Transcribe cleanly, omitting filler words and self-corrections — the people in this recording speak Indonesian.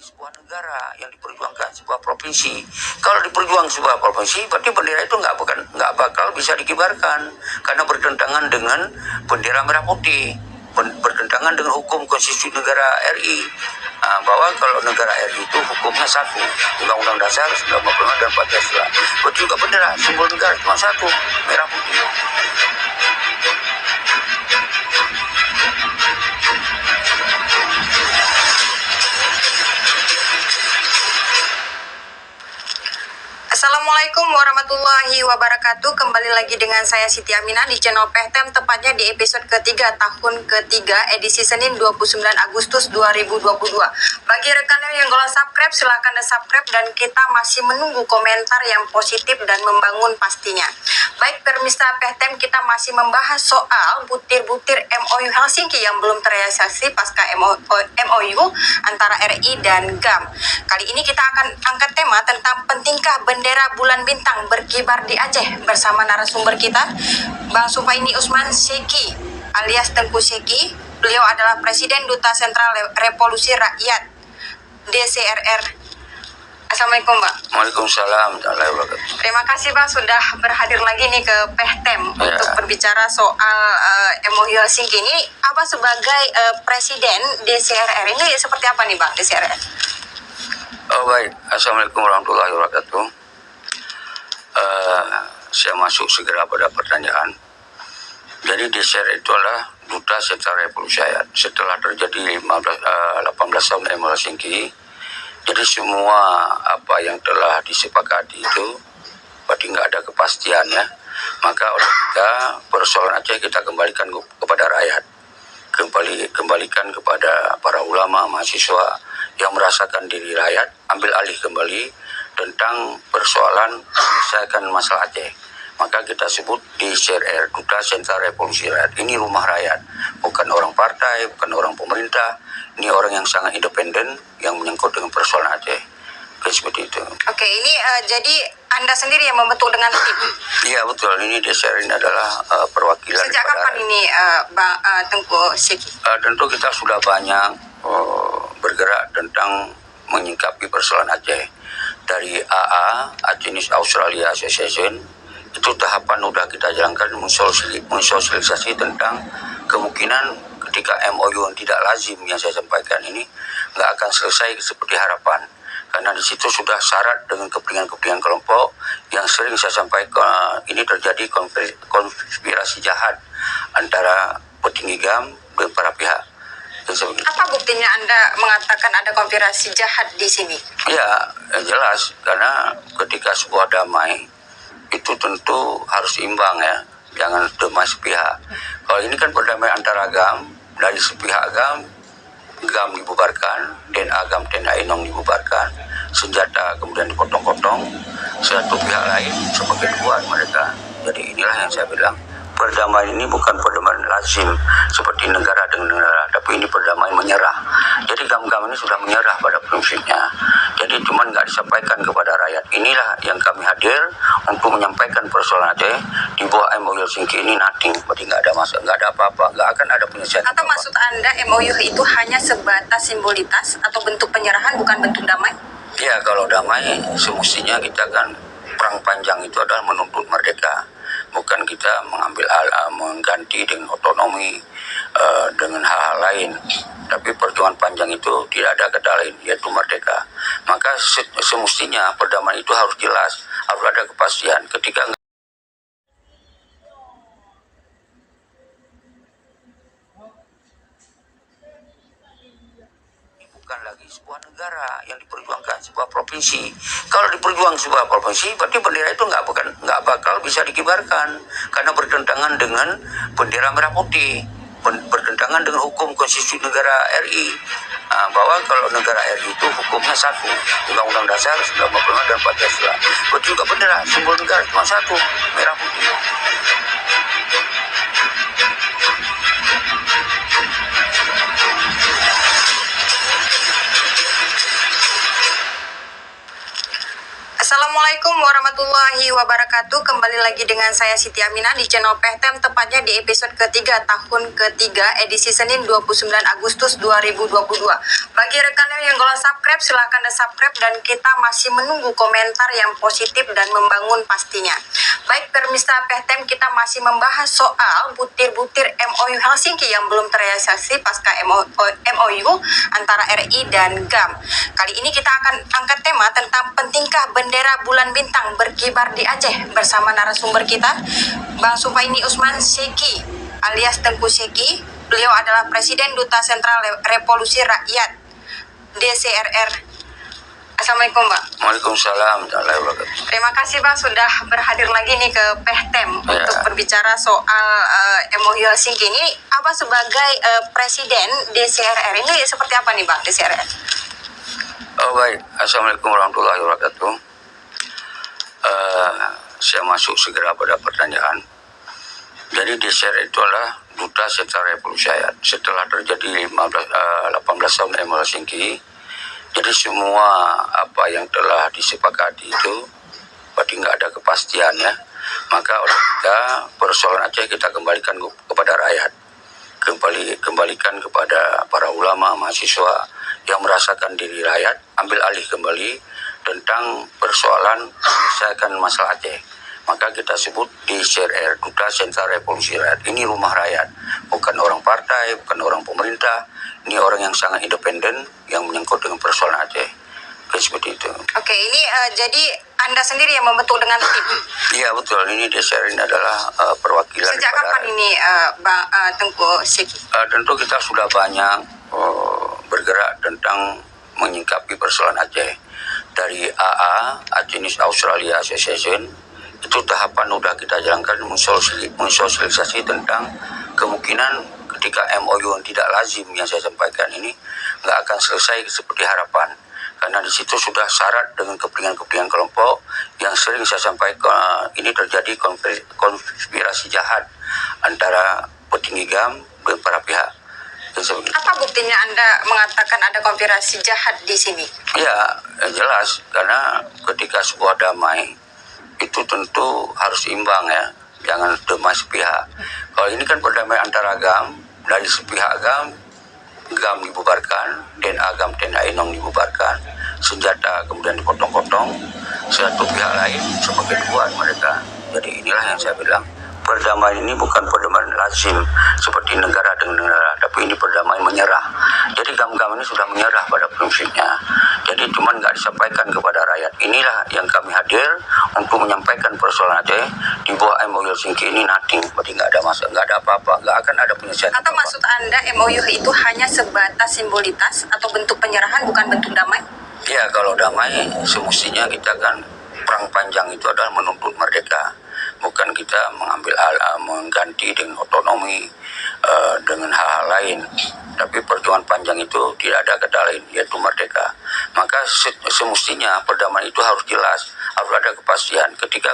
lagi sebuah negara, yang diperjuangkan sebuah provinsi. Kalau diperjuang sebuah provinsi, berarti bendera itu nggak bakal bisa dikibarkan karena bertentangan dengan bendera merah putih, bertentangan dengan hukum konstitusi negara RI. Bahwa kalau negara RI itu hukumnya satu, Undang-Undang Dasar 1945 dan Pancasila. Betul juga bendera, simbol negara cuma satu, merah putih. Assalamualaikum warahmatullahi wabarakatuh. Kembali lagi dengan saya Siti Aminah di channel Pehtem, tepatnya di episode ketiga tahun ketiga edisi Senin 29 Agustus 2022. Bagi rekan yang belum subscribe, silahkan subscribe dan kita masih menunggu komentar yang positif dan membangun pastinya. Baik permisa Pehtem, kita masih membahas soal butir-butir MOU Helsinki yang belum terrealisasi pasca MOU antara RI dan GAM. Kali ini kita akan angkat tema tentang pentingkah bendera bulan bintang berkibar di Aceh bersama narasumber kita, Bang Sufaini Usman Seki alias Tengku Seki. Beliau adalah Presiden Duta Sentral Revolusi Rakyat DCRR. Assalamualaikum Bang. Waalaikumsalam. Terima kasih Bang sudah berhadir lagi nih ke Pehtem untuk berbicara soal MOU Helsinki ini. Abang sebagai Presiden DCRR ini seperti apa nih Bang DCRR? Oh baik, Assalamualaikum warahmatullahi wabarakatuh. Saya masuk segera pada pertanyaan. Jadi DCRR itu adalah Duta Sentral Revolusi Rakyat. Setelah terjadi 18 tahun MOU Helsinki, jadi semua apa yang telah disepakati itu berarti nggak ada kepastian ya. Maka oleh kita persoalan Aceh kita kembalikan kepada rakyat, kembalikan kepada para ulama, mahasiswa yang merasakan diri rakyat, ambil alih kembali tentang persoalan menyelesaikan masalah Aceh. Maka kita sebut DCRR, Duta Sentral Revolusi Rakyat. Ini rumah rakyat, bukan orang partai, bukan orang pemerintah. Ini orang yang sangat independen yang menyangkut dengan persoalan Aceh. Seperti itu. Oke, ini jadi Anda sendiri yang membentuk dengan tim? Iya betul, ini DCRR ini adalah perwakilan. Sejak kapan ini Bang Tengku Seki? Tentu kita sudah banyak bergerak tentang menyingkapi persoalan Aceh. Dari AA, Aceh Australia Association, itu tahapan udah kita jalankan mensosialisasi tentang kemungkinan ketika MOU yang tidak lazim yang saya sampaikan ini nggak akan selesai seperti harapan. Karena di situ sudah syarat dengan kepentingan-kepentingan kelompok yang sering saya sampaikan ini terjadi konspirasi jahat antara petinggi GAM dan para pihak. Apa buktinya Anda mengatakan ada konspirasi jahat di sini? Ya jelas, karena ketika sebuah damai itu tentu harus imbang ya, jangan damai sepihak. Kalau ini kan perdamaian antara GAM, dari sepihak GAM dibubarkan, dan GAM Tenda Inong dibubarkan, senjata kemudian dipotong-potong, satu pihak lain semakin kuat mereka. Jadi inilah yang saya bilang, perdamaian ini bukan perdamaian lazim seperti negara dengan negara, tapi ini perdamaian menyerah. Jadi GAM-GAM ini sudah menyerah pada prinsipnya. Jadi cuma nggak disampaikan kepada rakyat. Inilah yang kami hadir untuk menyampaikan persoalan Aceh di bawah MOU Helsinki ini nothing. Berarti nggak ada masalah, nggak ada apa-apa, nggak akan ada penyelesaian. Atau maksud Anda MOU itu hanya sebatas simbolitas atau bentuk penyerahan, bukan bentuk damai? Ya kalau damai semestinya kita kan perang panjang itu adalah menuntut merdeka. Bukan kita mengganti dengan otonomi dengan hal-hal lain, tapi perjuangan panjang itu tidak ada kata lain yaitu merdeka. Maka semestinya perdamaian itu harus jelas, harus ada kepastian. Ketika bukan lagi sebuah negara yang diperjuangkan sebuah provinsi. Kalau diperjuang sebuah provinsi, berarti bendera itu nggak bakal bisa dikibarkan karena bertentangan dengan bendera merah putih, bertentangan dengan hukum konstitusi negara RI. Bahwa kalau negara RI itu hukumnya satu, Undang-Undang Dasar 1945 dan Pancasila. Betul juga bendera, simbol negara cuma satu, merah putih. Assalamualaikum warahmatullahi warahmatullahi wabarakatuh. Kembali lagi dengan saya Siti Aminah di channel Pehtem, tepatnya di episode ketiga tahun ketiga edisi Senin 29 Agustus 2022. Bagi rekan yang belum subscribe, silahkan subscribe dan kita masih menunggu komentar yang positif dan membangun pastinya. Baik Permista Pehtem, kita masih membahas soal butir-butir MOU Helsinki yang belum terrealisasi pasca MOU antara RI dan GAM. Kali ini kita akan angkat tema tentang pentingkah bendera bulan bintang berkibar di Aceh bersama narasumber kita, Bang Sufaini Usman Syeki alias Tengku Syeki. Beliau adalah Presiden Duta Sentral Revolusi Rakyat DCRR. Assalamualaikum Bang. Waalaikumsalam warahmatullahi wabarakatuh. Terima kasih Bang sudah berhadir lagi nih ke Pehtem untuk berbicara soal MOU Helsinki ini. Apa sebagai Presiden DCRR ini seperti apa nih Bang DCRR? Oh baik, Assalamualaikum warahmatullahi wabarakatuh. Saya masuk segera pada pertanyaan. Jadi DCRR itu adalah Duta Sentral Revolusi Rakyat. Setelah terjadi 18 tahun MOU Helsinki, jadi semua apa yang telah disepakati itu berarti nggak ada kepastian ya. Maka oleh kita persoalan Aceh kita kembalikan kepada rakyat, kembalikan kepada para ulama, mahasiswa yang merasakan diri rakyat, ambil alih kembali tentang persoalan menyelesaikan masalah Aceh. Maka kita sebut DCRR, Duta Sentral Revolusi Rakyat. Ini rumah rakyat, bukan orang partai, bukan orang pemerintah. Ini orang yang sangat independen yang menyangkut dengan persoalan Aceh. Seperti itu. Oke, ini jadi Anda sendiri yang membentuk dengan tim? Iya betul, ini DCRR ini adalah perwakilan. Sejak kapan ini Bang Tengku Syeki? Tentu kita sudah banyak bergerak tentang menyingkapi persoalan Aceh. Dari AA, Aceh Australia Association, itu tahapan sudah kita jalankan mensosialisasi tentang kemungkinan ketika MOU yang tidak lazim yang saya sampaikan ini nggak akan selesai seperti harapan. Karena di situ sudah syarat dengan kepentingan kelompok yang sering saya sampaikan ini terjadi konspirasi jahat antara petinggi GAM dan para pihak. Apa buktinya Anda mengatakan ada konspirasi jahat di sini? Ya jelas, karena ketika sebuah damai itu tentu harus imbang ya, jangan damai sepihak. Kalau ini kan perdamaian antara GAM, dari sepihak GAM dibubarkan, TNA GAM, TNA Inong dibubarkan, senjata kemudian dipotong-potong, satu pihak lain sebagai buat mereka. Jadi inilah yang saya bilang, perdamaian ini bukan perdamaian lazim seperti negara dengan negara, tapi ini perdamaian menyerah. Jadi GAM-GAM ini sudah menyerah pada prinsipnya. Jadi cuma nggak disampaikan kepada rakyat. Inilah yang kami hadir untuk menyampaikan persoalan Aceh di bawah MOU Helsinki ini nothing. Berarti nggak ada masalah, nggak ada apa-apa, nggak akan ada penyelesaian. Atau maksud Anda MOU itu hanya sebatas simbolitas atau bentuk penyerahan bukan bentuk damai? Ya kalau damai semestinya kita kan perang panjang itu adalah menuntut merdeka. Bukan kita mengganti dengan otonomi dengan hal-hal lain. Tapi perjuangan panjang itu tidak ada kata lain, yaitu merdeka. Maka semestinya perdamaian itu harus jelas, harus ada kepastian. Ketika